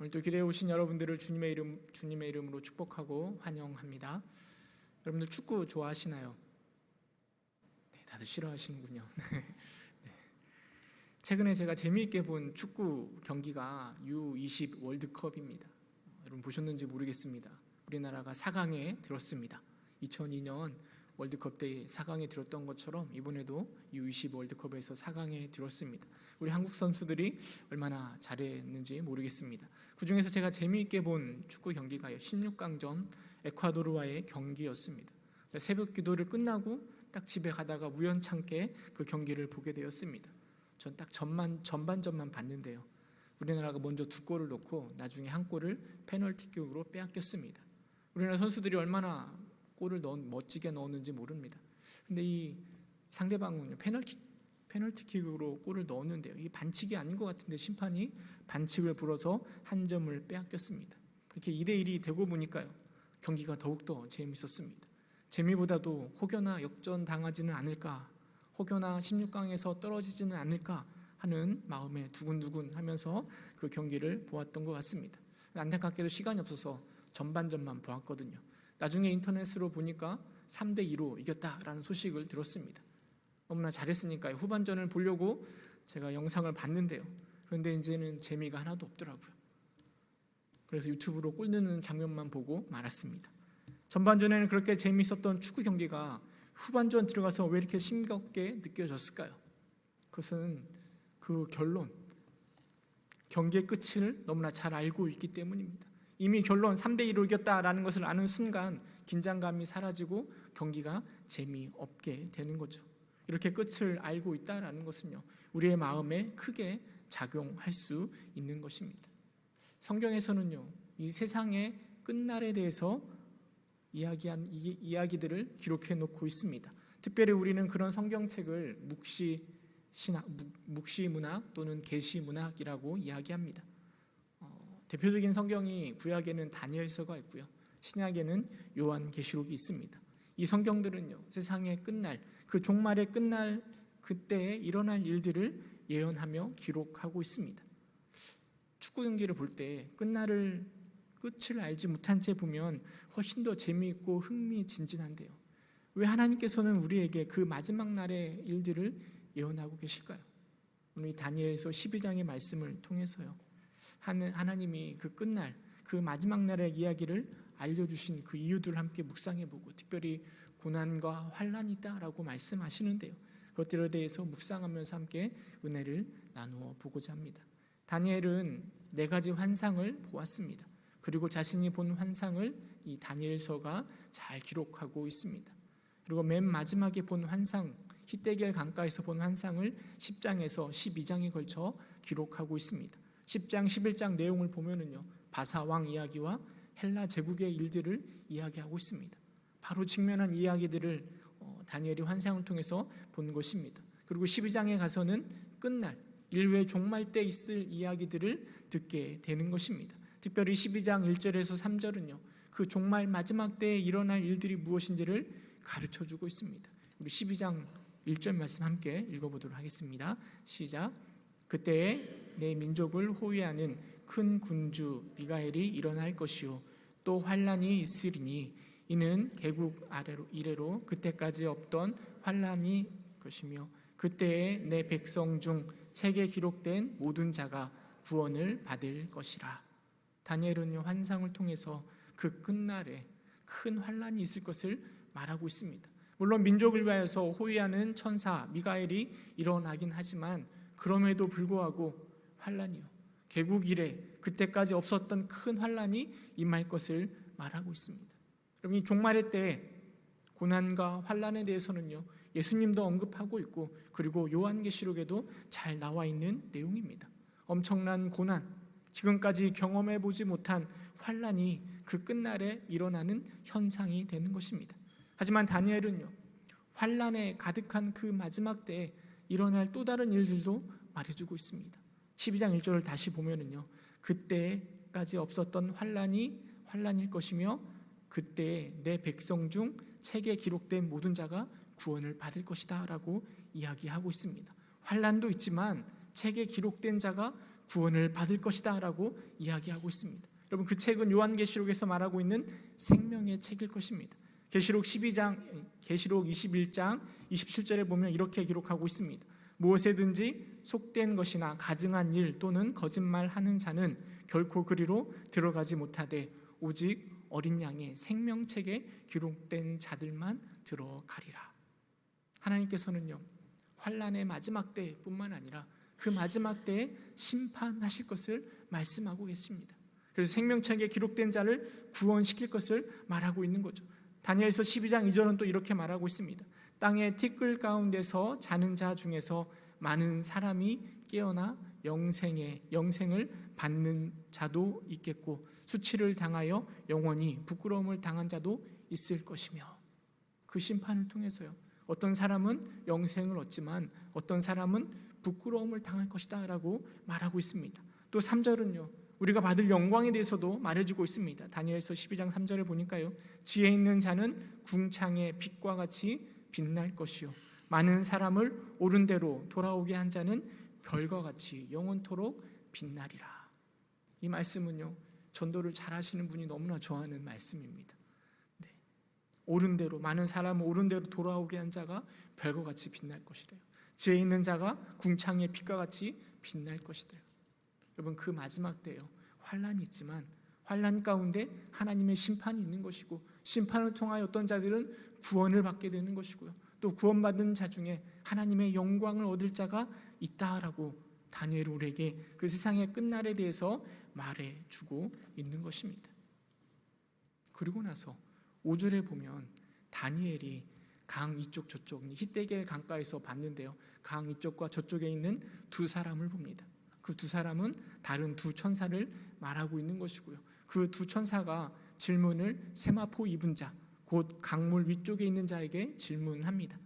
오늘도 기대해 오신 여러분들을 주님의 이름으로 축복하고 환영합니다. 여러분들 축구 좋아하시나요? 네, 다들 싫어하시는군요. 네. 최근에 제가 재미있게 본 축구 경기가 U20 월드컵입니다. 여러분 보셨는지 모르겠습니다. 우리나라가 4강에 들었습니다. 2002년 월드컵 때 4강에 들었던 것처럼 이번에도 U20 월드컵에서 4강에 들었습니다. 우리 한국 선수들이 얼마나 잘했는지 모르겠습니다. 그중에서 제가 재미있게 본 축구 경기가 16강전 에콰도르와의 경기였습니다. 새벽 기도를 끝나고 딱 집에 가다가 우연찮게 그 경기를 보게 되었습니다. 전 딱 전반전만 봤는데요, 우리나라가 먼저 2골을 넣고 나중에 한 골을 페널티킥으로 빼앗겼습니다. 우리나라 선수들이 얼마나 골을 멋지게 넣었는지 모릅니다. 근데 이 상대방은 페널티킥으로 골을 넣었는데요, 이 반칙이 아닌 것 같은데 심판이 반칙을 불어서 한 점을 빼앗겼습니다. 이렇게 2대1이 되고 보니까요, 경기가 더욱더 재미있었습니다. 재미보다도 혹여나 역전당하지는 않을까, 혹여나 16강에서 떨어지지는 않을까 하는 마음에 두근두근 하면서 그 경기를 보았던 것 같습니다. 안타깝게도 시간이 없어서 전반전만 보았거든요. 나중에 인터넷으로 보니까 3대2로 이겼다라는 소식을 들었습니다. 너무나 잘했으니까요, 후반전을 보려고 제가 영상을 봤는데요, 그런데 이제는 재미가 하나도 없더라고요. 그래서 유튜브로 골 넣는 장면만 보고 말았습니다. 전반전에는 그렇게 재미있었던 축구 경기가 후반전 들어가서 왜 이렇게 싱겁게 느껴졌을까요? 그것은 그 결론, 경기의 끝을 너무나 잘 알고 있기 때문입니다. 이미 결론 3대2로 이겼다라는 것을 아는 순간 긴장감이 사라지고 경기가 재미없게 되는 거죠. 이렇게 끝을 알고 있다라는 것은요, 우리의 마음에 크게 작용할 수 있는 것입니다. 성경에서는요, 이 세상의 끝날에 대해서 이야기한 이야기들을 기록해 놓고 있습니다. 특별히 우리는 그런 성경책을 묵시문학 또는 계시문학이라고 이야기합니다. 대표적인 성경이 구약에는 다니엘서가 있고요, 신약에는 요한계시록이 있습니다. 이 성경들은요, 세상의 끝날, 그 종말의 끝날, 그때에 일어날 일들을 예언하며 기록하고 있습니다. 축구 경기를 볼 때 끝을 알지 못한 채 보면 훨씬 더 재미있고 흥미진진한데요, 왜 하나님께서는 우리에게 그 마지막 날의 일들을 예언하고 계실까요? 오늘 다니엘서 12장의 말씀을 통해서요, 하나님이 그 끝날, 그 마지막 날의 이야기를 알려주신 그 이유들을 함께 묵상해보고, 특별히 고난과 환난이 있다라고 말씀하시는데요, 그것들에 대해서 묵상하면서 함께 은혜를 나누어 보고자 합니다. 다니엘은 4가지 환상을 보았습니다. 그리고 자신이 본 환상을 이 다니엘서가 잘 기록하고 있습니다. 그리고 맨 마지막에 본 환상, 히데겔 강가에서 본 환상을 10장에서 12장에 걸쳐 기록하고 있습니다. 10장, 11장 내용을 보면은요, 바사 왕 이야기와 헬라 제국의 일들을 이야기하고 있습니다. 바로 직면한 이야기들을 다니엘이 환상을 통해서 본 것입니다. 그리고 12장에 가서는 끝날, 인류의 종말 때 있을 이야기들을 듣게 되는 것입니다. 특별히 12장 1절에서 3절은요, 그 종말 마지막 때에 일어날 일들이 무엇인지를 가르쳐주고 있습니다. 우리 12장 1절 말씀 함께 읽어보도록 하겠습니다. 시작. 그때에 내 민족을 호위하는 큰 군주 미가엘이 일어날 것이요, 또 환란이 있으리니 이는 개국 이래로 그때까지 없던 환란이 것이며, 그때에 내 백성 중 책에 기록된 모든 자가 구원을 받을 것이라. 다니엘은 환상을 통해서 그 끝날에 큰 환란이 있을 것을 말하고 있습니다. 물론 민족을 위하여서 호위하는 천사 미가엘이 일어나긴 하지만 그럼에도 불구하고 환란이요, 개국 이래 그때까지 없었던 큰 환란이 임할 것을 말하고 있습니다. 그럼 이 종말의 때에 고난과 환란에 대해서는요, 예수님도 언급하고 있고, 그리고 요한계시록에도 잘 나와 있는 내용입니다. 엄청난 고난, 지금까지 경험해 보지 못한 환란이 그 끝날에 일어나는 현상이 되는 것입니다. 하지만 다니엘은요, 환란에 가득한 그 마지막 때에 일어날 또 다른 일들도 말해주고 있습니다. 12장 1절을 다시 보면은요, 그때까지 없었던 환란일 것이며, 그때에 내 백성 중 책에 기록된 모든 자가 구원을 받을 것이다 라고 이야기하고 있습니다. 환란도 있지만 책에 기록된 자가 구원을 받을 것이다 라고 이야기하고 있습니다. 여러분, 그 책은 요한계시록에서 말하고 있는 생명의 책일 것입니다. 계시록 21장 27절에 보면 이렇게 기록하고 있습니다. 무엇에든지 속된 것이나 가증한 일 또는 거짓말하는 자는 결코 그리로 들어가지 못하되 오직 어린 양의 생명책에 기록된 자들만 들어가리라. 하나님께서는요, 환난의 마지막 때뿐만 아니라 그 마지막 때에 심판하실 것을 말씀하고 계십니다. 그래서 생명책에 기록된 자를 구원시킬 것을 말하고 있는 거죠. 다니엘서 12장 2절은 또 이렇게 말하고 있습니다. 땅의 티끌 가운데서 자는 자 중에서 많은 사람이 깨어나 영생을 받는 자도 있겠고 수치를 당하여 영원히 부끄러움을 당한 자도 있을 것이며, 그 심판을 통해서요, 어떤 사람은 영생을 얻지만 어떤 사람은 부끄러움을 당할 것이다 라고 말하고 있습니다. 또 3절은요, 우리가 받을 영광에 대해서도 말해주고 있습니다. 다니엘서 12장 3절을 보니까요, 지혜 있는 자는 궁창의 빛과 같이 빛날 것이요 많은 사람을 옳은 대로 돌아오게 한 자는 별과 같이 영원토록 빛나리라. 이 말씀은요, 전도를 잘 하시는 분이 너무나 좋아하는 말씀입니다. 네. 옳은 대로, 많은 사람을 옳은 대로 돌아오게 한 자가 별과 같이 빛날 것이래요. 지혜 있는 자가 궁창의 빛과 같이 빛날 것이래요. 여러분, 그 마지막 때요, 환난이 있지만 환난 가운데 하나님의 심판이 있는 것이고, 심판을 통하여 어떤 자들은 구원을 받게 되는 것이고요, 또 구원받은 자 중에 하나님의 영광을 얻을 자가 있다라고 다니엘은 우리에게 그 세상의 끝날에 대해서 말해주고 있는 것입니다. 그리고 나서 5절에 보면 다니엘이 강 이쪽 저쪽 히데겔 강가에서 봤는데요, 강 이쪽과 저쪽에 있는 두 사람을 봅니다. 그 두 사람은 다른 두 천사를 말하고 있는 것이고요, 그 두 천사가 질문을 세마포 입은 자, 곧 강물 위쪽에 있는 자에게 질문합니다.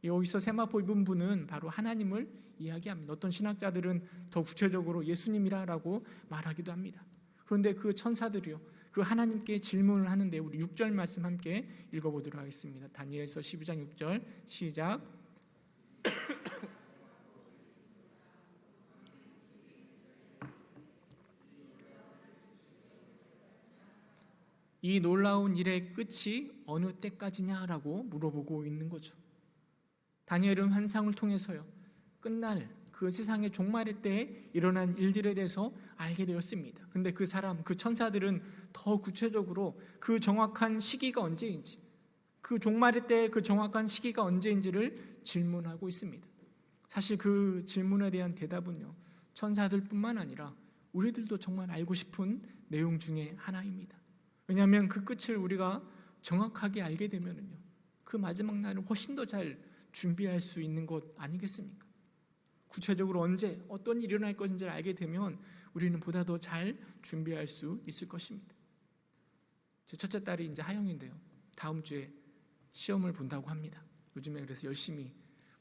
여기서 세마포 입은 분은 바로 하나님을 이야기합니다. 어떤 신학자들은 더 구체적으로 예수님이라고 말하기도 합니다. 그런데 그 천사들이요, 그 하나님께 질문을 하는데 우리 6절 말씀 함께 읽어보도록 하겠습니다. 다니엘서 12장 6절 시작. 이 놀라운 일의 끝이 어느 때까지냐라고 물어보고 있는 거죠. 다니엘은 환상을 통해서요, 끝날 그 세상의 종말의 때에 일어난 일들에 대해서 알게 되었습니다. 그런데 그 천사들은 더 구체적으로 그 정확한 시기가 언제인지, 그 종말의 때의 그 정확한 시기가 언제인지를 질문하고 있습니다. 사실 그 질문에 대한 대답은요, 천사들뿐만 아니라 우리들도 정말 알고 싶은 내용 중에 하나입니다. 왜냐하면 그 끝을 우리가 정확하게 알게 되면요, 그 마지막 날을 훨씬 더 잘 준비할 수 있는 것 아니겠습니까? 구체적으로 언제 어떤 일이 일어날 것인지를 알게 되면 우리는 보다 더 잘 준비할 수 있을 것입니다. 제 첫째 딸이 이제 하영인데요, 다음 주에 시험을 본다고 합니다. 요즘에 그래서 열심히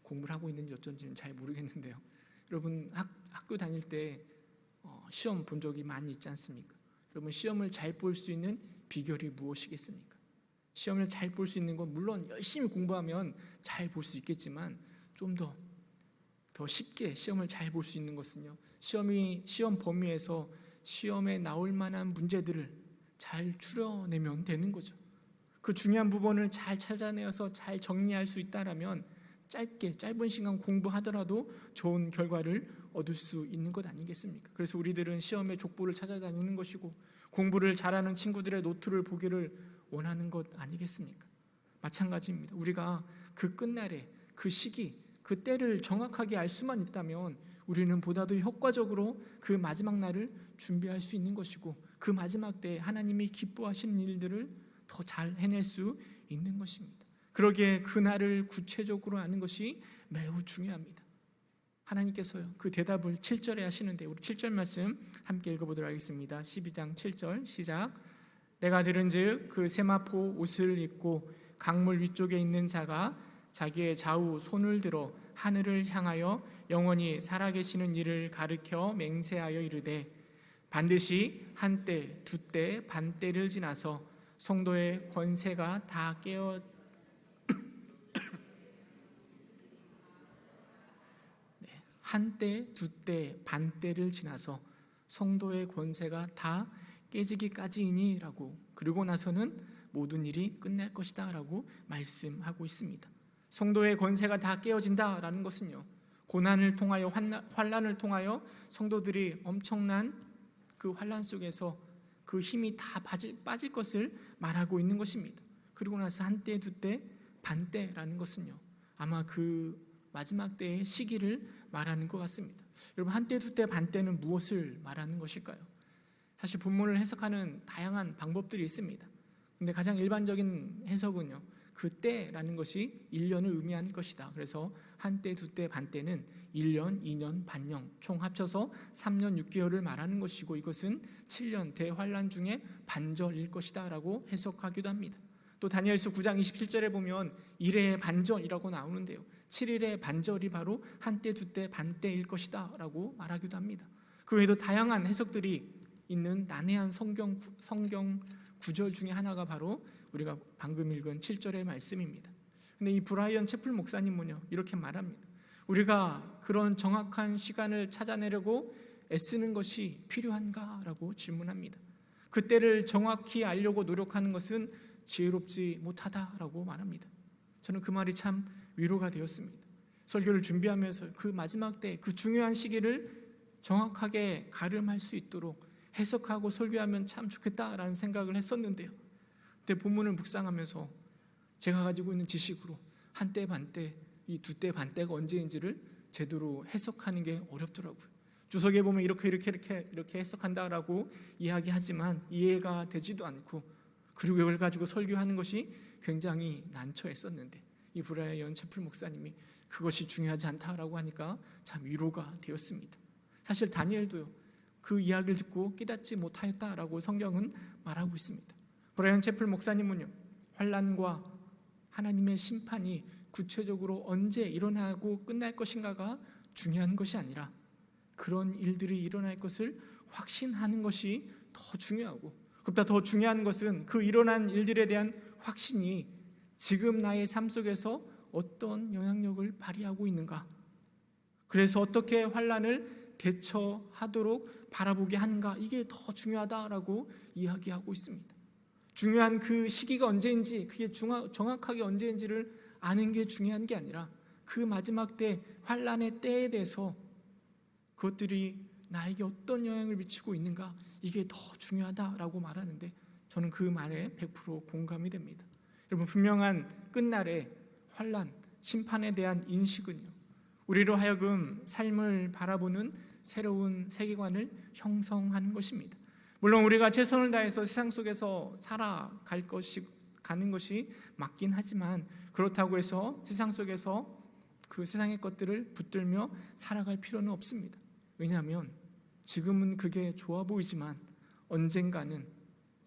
공부를 하고 있는지 어쩐지는 잘 모르겠는데요, 여러분 학교 다닐 때 시험 본 적이 많이 있지 않습니까? 여러분, 시험을 잘 볼 수 있는 비결이 무엇이겠습니까? 시험을 잘 볼 수 있는 건 물론 열심히 공부하면 잘 볼 수 있겠지만, 좀 더 쉽게 시험을 잘 볼 수 있는 것은요, 시험 범위에서 시험에 나올 만한 문제들을 잘 추려내면 되는 거죠. 그 중요한 부분을 잘 찾아내어서 잘 정리할 수 있다라면 짧은 시간 공부하더라도 좋은 결과를 얻을 수 있는 것 아니겠습니까? 그래서 우리들은 시험의 족보를 찾아다니는 것이고 공부를 잘하는 친구들의 노트를 보기를 원하는 것 아니겠습니까? 마찬가지입니다. 우리가 그 끝날에 그 시기, 그 때를 정확하게 알 수만 있다면 우리는 보다 더 효과적으로 그 마지막 날을 준비할 수 있는 것이고, 그 마지막 때에 하나님이 기뻐하시는 일들을 더 잘 해낼 수 있는 것입니다. 그러기에 그 날을 구체적으로 아는 것이 매우 중요합니다. 하나님께서요, 그 대답을 7절에 하시는데 우리 7절 말씀 함께 읽어보도록 하겠습니다. 12장 7절 시작. 내가 들은즉 그 세마포 옷을 입고 강물 위쪽에 있는 자가 자기의 좌우 손을 들어 하늘을 향하여 영원히 살아계시는 이를 가르쳐 맹세하여 이르되, 반드시 한때 두때 반때를 지나서 성도의 권세가 다 깨어 한때 두때 반때를 지나서 성도의 권세가 다 깨지기까지이니라고, 그리고 나서는 모든 일이 끝날 것이다라고 말씀하고 있습니다. 성도의 권세가 다 깨어진다라는 것은요, 고난을 통하여 환난을 통하여 성도들이 엄청난 그 환난 속에서 그 힘이 다 빠질 것을 말하고 있는 것입니다. 그리고 나서 한때 두때 반때라는 것은요, 아마 그 마지막 때의 시기를 말하는 것 같습니다. 여러분, 한때 두때 반때는 무엇을 말하는 것일까요? 사실 본문을 해석하는 다양한 방법들이 있습니다. 근데 가장 일반적인 해석은요, 그 때라는 것이 1년을 의미하는 것이다. 그래서 한때, 두때, 반때는 1년, 2년, 반년 총 합쳐서 3년 6개월을 말하는 것이고, 이것은 7년 대환란 중에 반절일 것이다 라고 해석하기도 합니다. 또 다니엘서 9장 27절에 보면 1회의 반절이라고 나오는데요, 7일의 반절이 바로 한때, 두때, 반때일 것이다 라고 말하기도 합니다. 그 외에도 다양한 해석들이 있는 난해한 성경 구절 중에 하나가 바로 우리가 방금 읽은 7절의 말씀입니다. 근데 이 브라이언 채플 목사님은요, 이렇게 말합니다. 우리가 그런 정확한 시간을 찾아내려고 애쓰는 것이 필요한가? 라고 질문합니다. 그때를 정확히 알려고 노력하는 것은 지혜롭지 못하다라고 말합니다. 저는 그 말이 참 위로가 되었습니다. 설교를 준비하면서 그 마지막 때, 그 중요한 시기를 정확하게 가름할 수 있도록 해석하고 설교하면 참 좋겠다라는 생각을 했었는데요, 근데 본문을 묵상하면서 제가 가지고 있는 지식으로 한때 반때, 이 두때 반때가 언제인지를 제대로 해석하는 게 어렵더라고요. 주석에 보면 이렇게 해석한다라고 이야기하지만 이해가 되지도 않고, 그리고 이걸 가지고 설교하는 것이 굉장히 난처했었는데, 이 브라이언 채플 목사님이 그것이 중요하지 않다라고 하니까 참 위로가 되었습니다. 사실 다니엘도요, 그 이야기를 듣고 깨닫지 못하였다라고 성경은 말하고 있습니다. 브라이언 채플 목사님은요, 환난과 하나님의 심판이 구체적으로 언제 일어나고 끝날 것인가가 중요한 것이 아니라 그런 일들이 일어날 것을 확신하는 것이 더 중요하고, 그보다 더 중요한 것은 그 일어난 일들에 대한 확신이 지금 나의 삶 속에서 어떤 영향력을 발휘하고 있는가, 그래서 어떻게 환난을 대처하도록 바라보게 하는가, 이게 더 중요하다라고 이야기하고 있습니다. 중요한 그 시기가 언제인지, 그게 정확하게 언제인지를 아는 게 중요한 게 아니라 그 마지막 때, 환난의 때에 대해서 그것들이 나에게 어떤 영향을 미치고 있는가, 이게 더 중요하다라고 말하는데, 저는 그 말에 100% 공감이 됩니다. 여러분, 분명한 끝날의 환난, 심판에 대한 인식은요, 우리로 하여금 삶을 바라보는 새로운 세계관을 형성하는 것입니다. 물론 우리가 최선을 다해서 세상 속에서 가는 것이 맞긴 하지만, 그렇다고 해서 세상 속에서 그 세상의 것들을 붙들며 살아갈 필요는 없습니다. 왜냐하면 지금은 그게 좋아 보이지만 언젠가는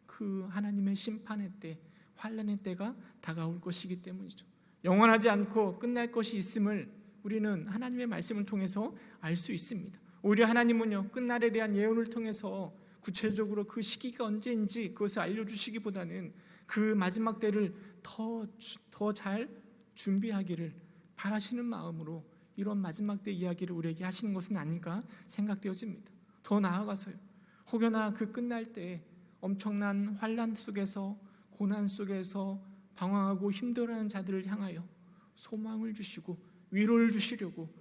그 하나님의 심판의 때, 환난의 때가 다가올 것이기 때문이죠. 영원하지 않고 끝날 것이 있음을 우리는 하나님의 말씀을 통해서 알 수 있습니다. 오히려 하나님은요, 끝날에 대한 예언을 통해서 구체적으로 그 시기가 언제인지 그것을 알려주시기보다는 그 마지막 때를 더 잘 준비하기를 바라시는 마음으로 이런 마지막 때 이야기를 우리에게 하시는 것은 아닌가 생각되어집니다. 더 나아가서요, 혹여나 그 끝날 때 엄청난 환난 속에서, 고난 속에서 방황하고 힘들어하는 자들을 향하여 소망을 주시고 위로를 주시려고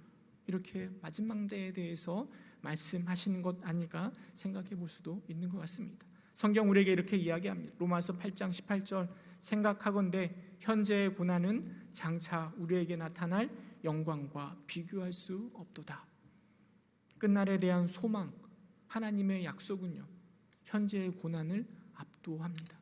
이렇게 마지막 때에 대해서 말씀하시는 것 아닐까 생각해 볼 수도 있는 것 같습니다. 성경 우리에게 이렇게 이야기합니다. 로마서 8장 18절, 생각하건대 현재의 고난은 장차 우리에게 나타날 영광과 비교할 수 없도다. 끝날에 대한 소망, 하나님의 약속은요, 현재의 고난을 압도합니다.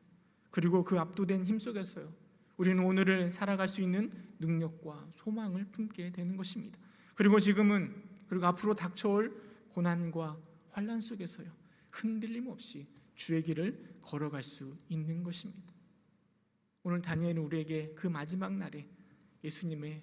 그리고 그 압도된 힘 속에서요, 우리는 오늘을 살아갈 수 있는 능력과 소망을 품게 되는 것입니다. 그리고 지금은, 그리고 앞으로 닥쳐올 고난과 환난 속에서요, 흔들림 없이 주의 길을 걸어갈 수 있는 것입니다. 오늘 다니엘은 우리에게 그 마지막 날에 예수님의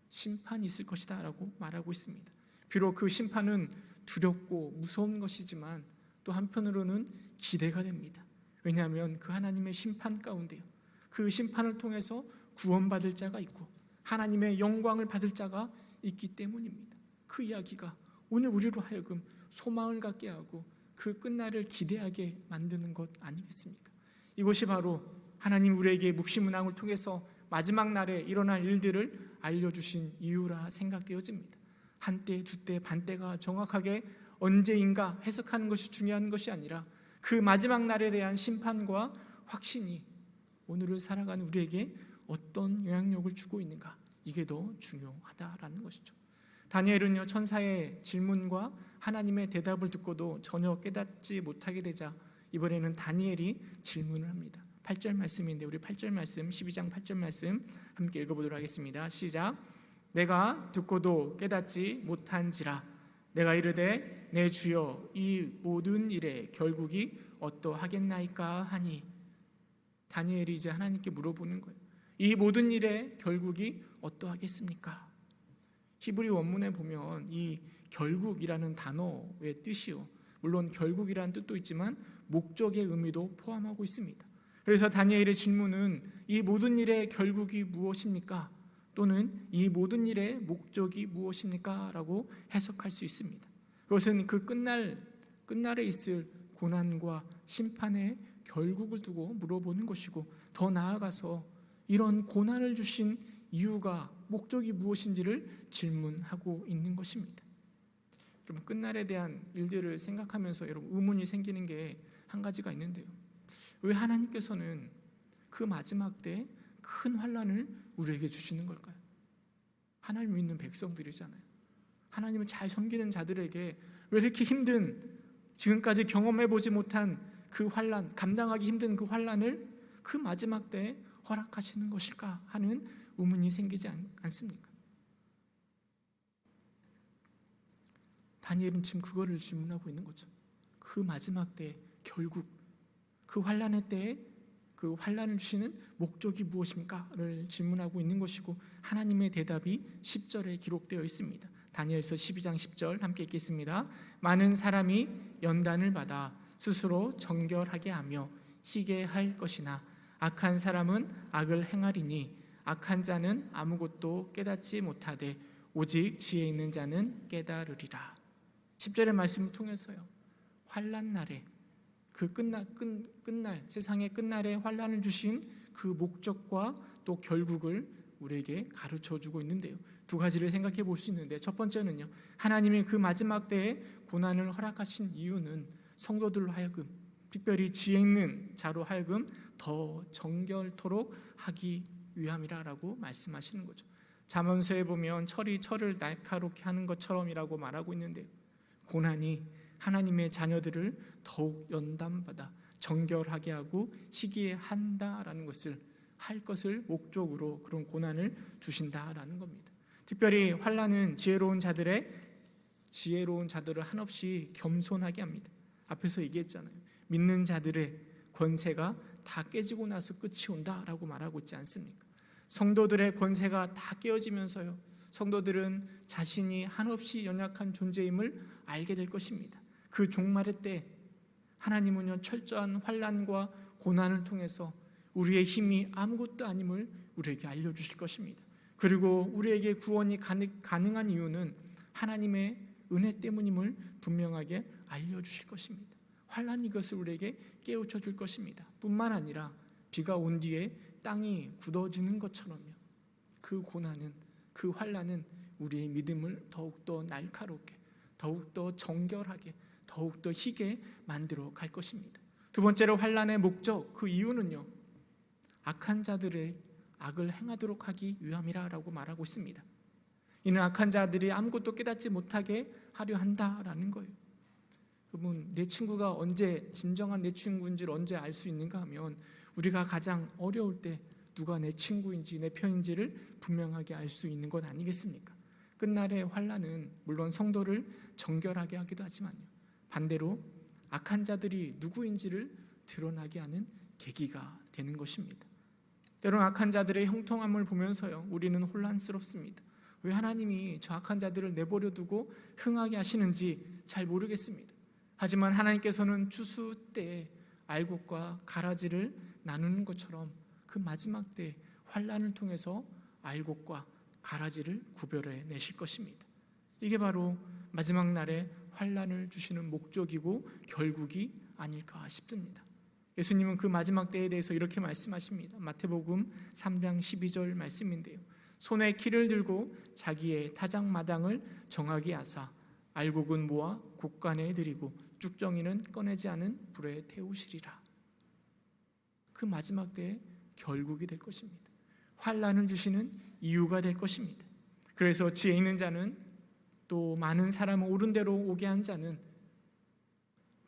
심판이 있을 것이다 라고 말하고 있습니다. 비록 그 심판은 두렵고 무서운 것이지만 또 한편으로는 기대가 됩니다. 왜냐하면 그 하나님의 심판 가운데요, 그 심판을 통해서 구원받을 자가 있고 하나님의 영광을 받을 자가 있기 때문입니다. 그 이야기가 오늘 우리로 하여금 소망을 갖게 하고 그 끝날을 기대하게 만드는 것 아니겠습니까? 이것이 바로 하나님 우리에게 묵시문항을 통해서 마지막 날에 일어날 일들을 알려주신 이유라 생각되어집니다. 한때, 두때, 반때가 정확하게 언제인가 해석하는 것이 중요한 것이 아니라 그 마지막 날에 대한 심판과 확신이 오늘을 살아가는 우리에게 어떤 영향력을 주고 있는가, 이게 더 중요하다라는 것이죠. 다니엘은요, 천사의 질문과 하나님의 대답을 듣고도 전혀 깨닫지 못하게 되자 이번에는 다니엘이 질문을 합니다. 8절 말씀인데 우리 8절 말씀, 12장 8절 말씀 함께 읽어보도록 하겠습니다. 시작. 내가 듣고도 깨닫지 못한지라 내가 이르되 내 주여 이 모든 일의 결국이 어떠하겠나이까 하니. 다니엘이 이제 하나님께 물어보는 거예요. 이 모든 일의 결국이 어떠하겠습니까? 히브리 원문에 보면 이 결국이라는 단어의 뜻이요, 물론 결국이라는 뜻도 있지만 목적의 의미도 포함하고 있습니다. 그래서 다니엘의 질문은 이 모든 일의 결국이 무엇입니까? 또는 이 모든 일의 목적이 무엇입니까? 라고 해석할 수 있습니다. 그것은 그 끝날에 있을 고난과 심판의 결국을 두고 물어보는 것이고, 더 나아가서 이런 고난을 주신 이유가, 목적이 무엇인지를 질문하고 있는 것입니다. 여러분, 끝날에 대한 일들을 생각하면서 여러분 의문이 생기는 게 한 가지가 있는데요. 왜 하나님께서는 그 마지막 때 큰 환난을 우리에게 주시는 걸까요? 하나님 믿는 백성들이잖아요. 하나님을 잘 섬기는 자들에게 왜 이렇게 힘든, 지금까지 경험해보지 못한 그 환난, 감당하기 힘든 그 환난을 그 마지막 때에 허락하시는 것일까 하는 의문이 생기지 않습니까? 다니엘은 지금 그거를 질문하고 있는 거죠. 그 마지막 때 결국, 그 환난의 때에 그 환난을 주시는 목적이 무엇입니까?를 질문하고 있는 것이고, 하나님의 대답이 10절에 기록되어 있습니다. 다니엘서 12장 10절 함께 읽겠습니다. 많은 사람이 연단을 받아 스스로 정결하게 하며 희게 할 것이나 악한 사람은 악을 행하리니 악한 자는 아무것도 깨닫지 못하되 오직 지혜 있는 자는 깨달으리라. 10절의 말씀을 통해서요, 환난 날에 그 끝날, 세상의 끝날에 환난을 주신 그 목적과 또 결국을 우리에게 가르쳐주고 있는데요, 두 가지를 생각해 볼 수 있는데, 첫 번째는요, 하나님이 그 마지막 때에 고난을 허락하신 이유는 성도들로 하여금, 특별히 지혜 있는 자로 하여금 더 정결토록 하기 위함이라고 말씀하시는 거죠. 잠언서에 보면 철이 철을 날카롭게 하는 것처럼이라고 말하고 있는데요, 고난이 하나님의 자녀들을 더욱 연단받아 정결하게 하고 희귀해 한다라는 것을, 할 것을 목적으로 그런 고난을 주신다라는 겁니다. 특별히 환난은 지혜로운 자들을 한없이 겸손하게 합니다. 앞에서 얘기했잖아요. 믿는 자들의 권세가 다 깨지고 나서 끝이 온다라고 말하고 있지 않습니까? 성도들의 권세가 다 깨어지면서요, 성도들은 자신이 한없이 연약한 존재임을 알게 될 것입니다. 그 종말의 때 하나님은요, 철저한 환난과 고난을 통해서 우리의 힘이 아무것도 아님을 우리에게 알려주실 것입니다. 그리고 우리에게 구원이 가능한 이유는 하나님의 은혜 때문임을 분명하게 알려주실 것입니다. 환난이 이것을 우리에게 깨우쳐 줄 것입니다. 뿐만 아니라 비가 온 뒤에 땅이 굳어지는 것처럼요, 그 고난은, 그 환난은 우리의 믿음을 더욱더 날카롭게, 더욱더 정결하게, 더욱더 희게 만들어 갈 것입니다. 두 번째로 환난의 목적, 그 이유는요, 악한 자들의 악을 행하도록 하기 위함이라고 말하고 있습니다. 이는 악한 자들이 아무것도 깨닫지 못하게 하려 한다라는 거예요. 여러분, 내 친구가 언제 진정한 내 친구인지를 언제 알 수 있는가 하면, 우리가 가장 어려울 때 누가 내 친구인지 내 편인지를 분명하게 알 수 있는 것 아니겠습니까? 끝날의 환난은 물론 성도를 정결하게 하기도 하지만요, 반대로 악한 자들이 누구인지를 드러나게 하는 계기가 되는 것입니다. 때로는 악한 자들의 형통함을 보면서요, 우리는 혼란스럽습니다. 왜 하나님이 저 악한 자들을 내버려 두고 흥하게 하시는지 잘 모르겠습니다. 하지만 하나님께서는 추수 때에 알곡과 가라지를 나누는 것처럼 그 마지막 때 환난을 통해서 알곡과 가라지를 구별해 내실 것입니다. 이게 바로 마지막 날에 환난을 주시는 목적이고 결국이 아닐까 싶습니다. 예수님은 그 마지막 때에 대해서 이렇게 말씀하십니다. 마태복음 3장 12절 말씀인데요, 손에 키를 들고 자기의 타작마당을 정하게 하사 알곡은 모아 곡간에 들이고 쭉정이는 꺼내지 않은 불에 태우시리라. 그 마지막 때의 결국이 될 것입니다. 환난을 주시는 이유가 될 것입니다. 그래서 지혜 있는 자는, 또 많은 사람을 옳은 대로 오게 한 자는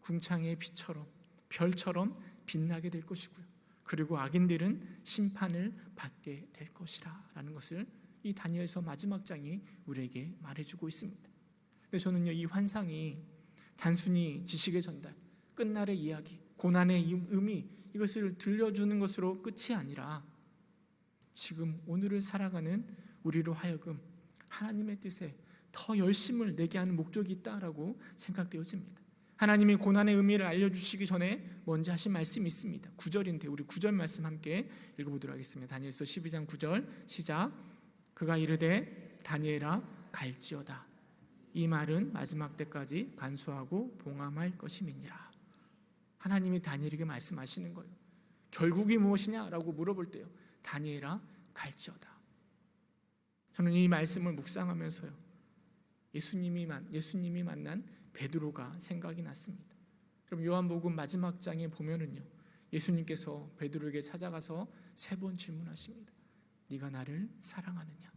궁창의 빛처럼 별처럼 빛나게 될 것이고요, 그리고 악인들은 심판을 받게 될 것이라 라는 것을 이 다니엘서 마지막 장이 우리에게 말해주고 있습니다. 근데 저는요, 이 환상이 단순히 지식의 전달, 끝날의 이야기, 고난의 의미, 이것을 들려주는 것으로 끝이 아니라 지금 오늘을 살아가는 우리로 하여금 하나님의 뜻에 더 열심을 내게 하는 목적이 있다라고 생각되어집니다. 하나님이 고난의 의미를 알려주시기 전에 먼저 하신 말씀이 있습니다. 9절인데 우리 9절 말씀 함께 읽어보도록 하겠습니다. 다니엘서 12장 9절 시작. 그가 이르되 다니엘아 갈지어다. 이 말은 마지막 때까지 간수하고 봉함할 것임이니라. 하나님이 다니엘에게 말씀하시는 거예요. 결국이 무엇이냐라고 물어볼 때요, 다니엘아 갈지어다. 저는 이 말씀을 묵상하면서요, 예수님이 만난 베드로가 생각이 났습니다. 그럼 요한복음 마지막 장에 보면은요, 예수님께서 베드로에게 찾아가서 3번 질문하십니다. 네가 나를 사랑하느냐?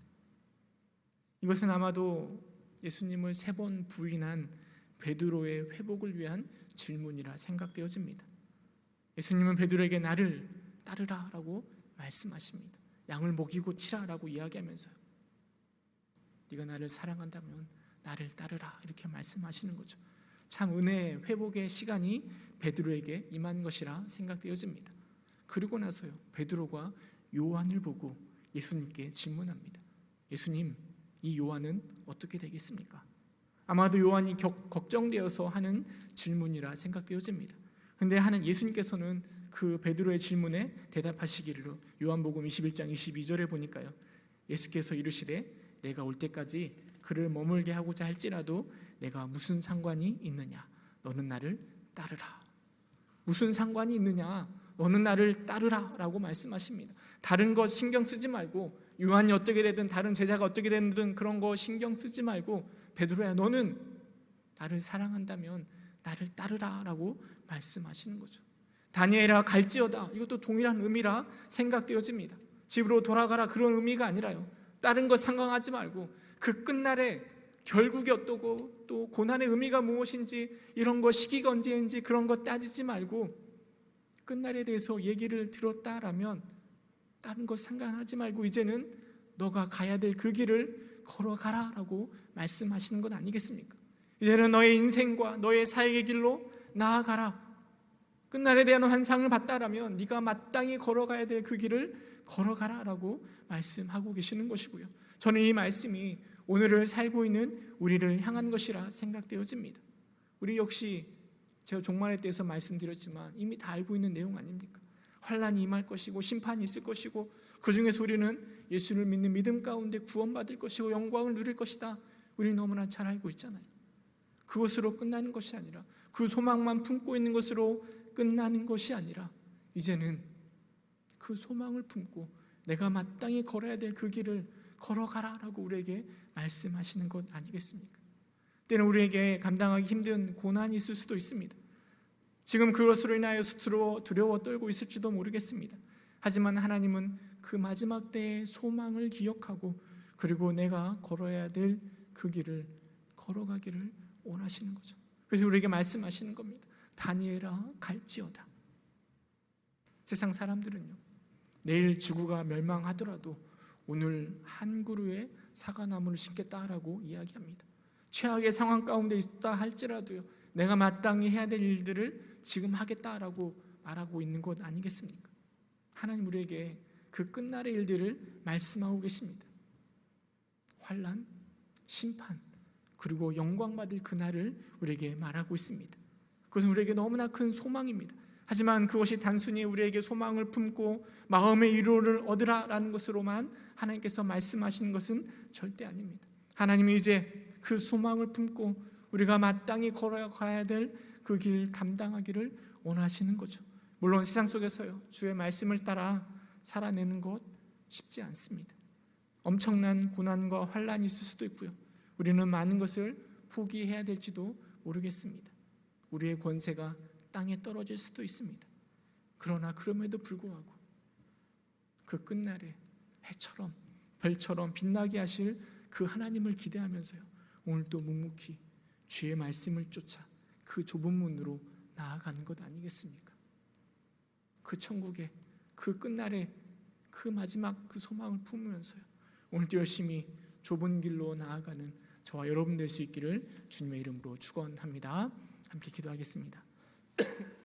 이것은 아마도 예수님을 3번 부인한 베드로의 회복을 위한 질문이라 생각되어집니다. 예수님은 베드로에게 나를 따르라 라고 말씀하십니다. 양을 먹이고 치라라고 이야기하면서요, 네가 나를 사랑한다면 나를 따르라 이렇게 말씀하시는 거죠. 참 은혜의 회복의 시간이 베드로에게 임한 것이라 생각되어집니다. 그리고 나서요, 베드로가 요한을 보고 예수님께 질문합니다. 예수님, 이 요한은 어떻게 되겠습니까? 아마도 요한이 걱정되어서 하는 질문이라 생각되어집니다. 그런데 예수님께서는 그 베드로의 질문에 대답하시기를 요한복음 21장 22절에 보니까요, 예수께서 이르시되 내가 올 때까지 그를 머물게 하고자 할지라도 내가 무슨 상관이 있느냐? 너는 나를 따르라. 무슨 상관이 있느냐? 너는 나를 따르라 라고 말씀하십니다. 다른 것 신경 쓰지 말고, 요한이 어떻게 되든 다른 제자가 어떻게 되든 그런 거 신경 쓰지 말고, 베드로야 너는 나를 사랑한다면 나를 따르라 라고 말씀하시는 거죠. 다니엘아 갈지어다, 이것도 동일한 의미라 생각되어집니다. 집으로 돌아가라 그런 의미가 아니라요, 다른 것 상관하지 말고 그 끝날에 결국이 어떠고 또 고난의 의미가 무엇인지 이런 거 시기가 언제인지 그런 거 따지지 말고 끝날에 대해서 얘기를 들었다라면 다른 것 상관하지 말고 이제는 너가 가야 될 그 길을 걸어가라 라고 말씀하시는 것 아니겠습니까? 이제는 너의 인생과 너의 사역의 길로 나아가라. 끝날에 대한 환상을 봤다라면 네가 마땅히 걸어가야 될 그 길을 걸어가라 라고 말씀하고 계시는 것이고요, 저는 이 말씀이 오늘을 살고 있는 우리를 향한 것이라 생각되어집니다. 우리 역시 제가 종말에 대해서 말씀드렸지만 이미 다 알고 있는 내용 아닙니까? 환난이 임할 것이고 심판이 있을 것이고 그 중에서 우리는 예수를 믿는 믿음 가운데 구원받을 것이고 영광을 누릴 것이다. 우리 너무나 잘 알고 있잖아요. 그것으로 끝나는 것이 아니라, 그 소망만 품고 있는 것으로 끝나는 것이 아니라 이제는 그 소망을 품고 내가 마땅히 걸어야 될 그 길을 걸어가라 라고 우리에게 말씀하시는 것 아니겠습니까? 때는 우리에게 감당하기 힘든 고난이 있을 수도 있습니다. 지금 그것으로 인하여 두려워 떨고 있을지도 모르겠습니다. 하지만 하나님은 그 마지막 때의 소망을 기억하고 그리고 내가 걸어야 될 그 길을 걸어가기를 원하시는 거죠. 그래서 우리에게 말씀하시는 겁니다. 다니엘아 갈지어다. 세상 사람들은요, 내일 지구가 멸망하더라도 오늘 한 그루의 사과나무를 심겠다라고 이야기합니다. 최악의 상황 가운데 있다 할지라도요, 내가 마땅히 해야 될 일들을 지금 하겠다라고 말하고 있는 것 아니겠습니까? 하나님 우리에게 그 끝날의 일들을 말씀하고 계십니다. 환난, 심판, 그리고 영광받을 그날을 우리에게 말하고 있습니다. 그것은 우리에게 너무나 큰 소망입니다. 하지만 그것이 단순히 우리에게 소망을 품고 마음의 위로를 얻으라라는 것으로만 하나님께서 말씀하시는 것은 절대 아닙니다. 하나님이 이제 그 소망을 품고 우리가 마땅히 걸어가야 될 그 길 감당하기를 원하시는 거죠. 물론 세상 속에서요, 주의 말씀을 따라 살아내는 것 쉽지 않습니다. 엄청난 고난과 환란이 있을 수도 있고요, 우리는 많은 것을 포기해야 될지도 모르겠습니다. 우리의 권세가 땅에 떨어질 수도 있습니다. 그러나 그럼에도 불구하고 그 끝날에 해처럼 별처럼 빛나게 하실 그 하나님을 기대하면서요, 오늘도 묵묵히 주의 말씀을 쫓아 그 좁은 문으로 나아가는 것 아니겠습니까? 그 천국의 그 끝날에 그 마지막 그 소망을 품으면서요, 오늘도 열심히 좁은 길로 나아가는 저와 여러분 될 수 있기를 주님의 이름으로 축원합니다. 함께 기도하겠습니다.